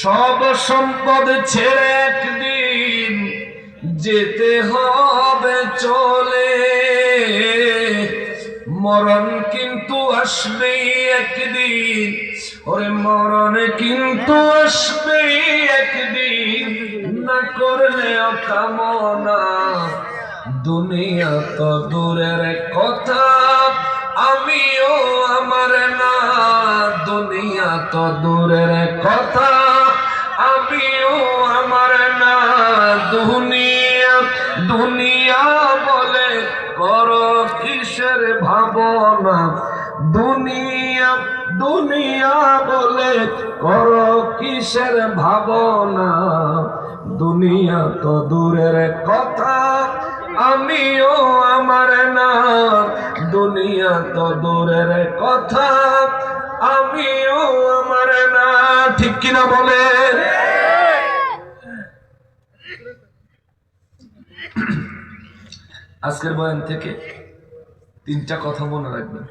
সব সম্পদ ছেড়ে একদিন যেতে হবে চলে, মরণ কিন্তু আসবে একদিন, ওরে মরণ কিন্তু আসবে একদিন, না করলে কামনা। দুনিয়া তো দূরের কথা, আমিও আমার না, দুনিয়া তো দূরের কথা, আমিও আমার না। দুনিয়া দুনিয়া বলে করো কিসের ভাবনা, দুনিয়া দুনিয়া বলে করো কিসের ভাবনা। দুনিয়া তো দূরের কথা, আমিও আমার না, দুনিয়া তো দূরের কথা, আমিও আমার না। ঠিক কিনা বলে? আজকের বয়ান থেকে 3টা কথা মনে রাখবেন।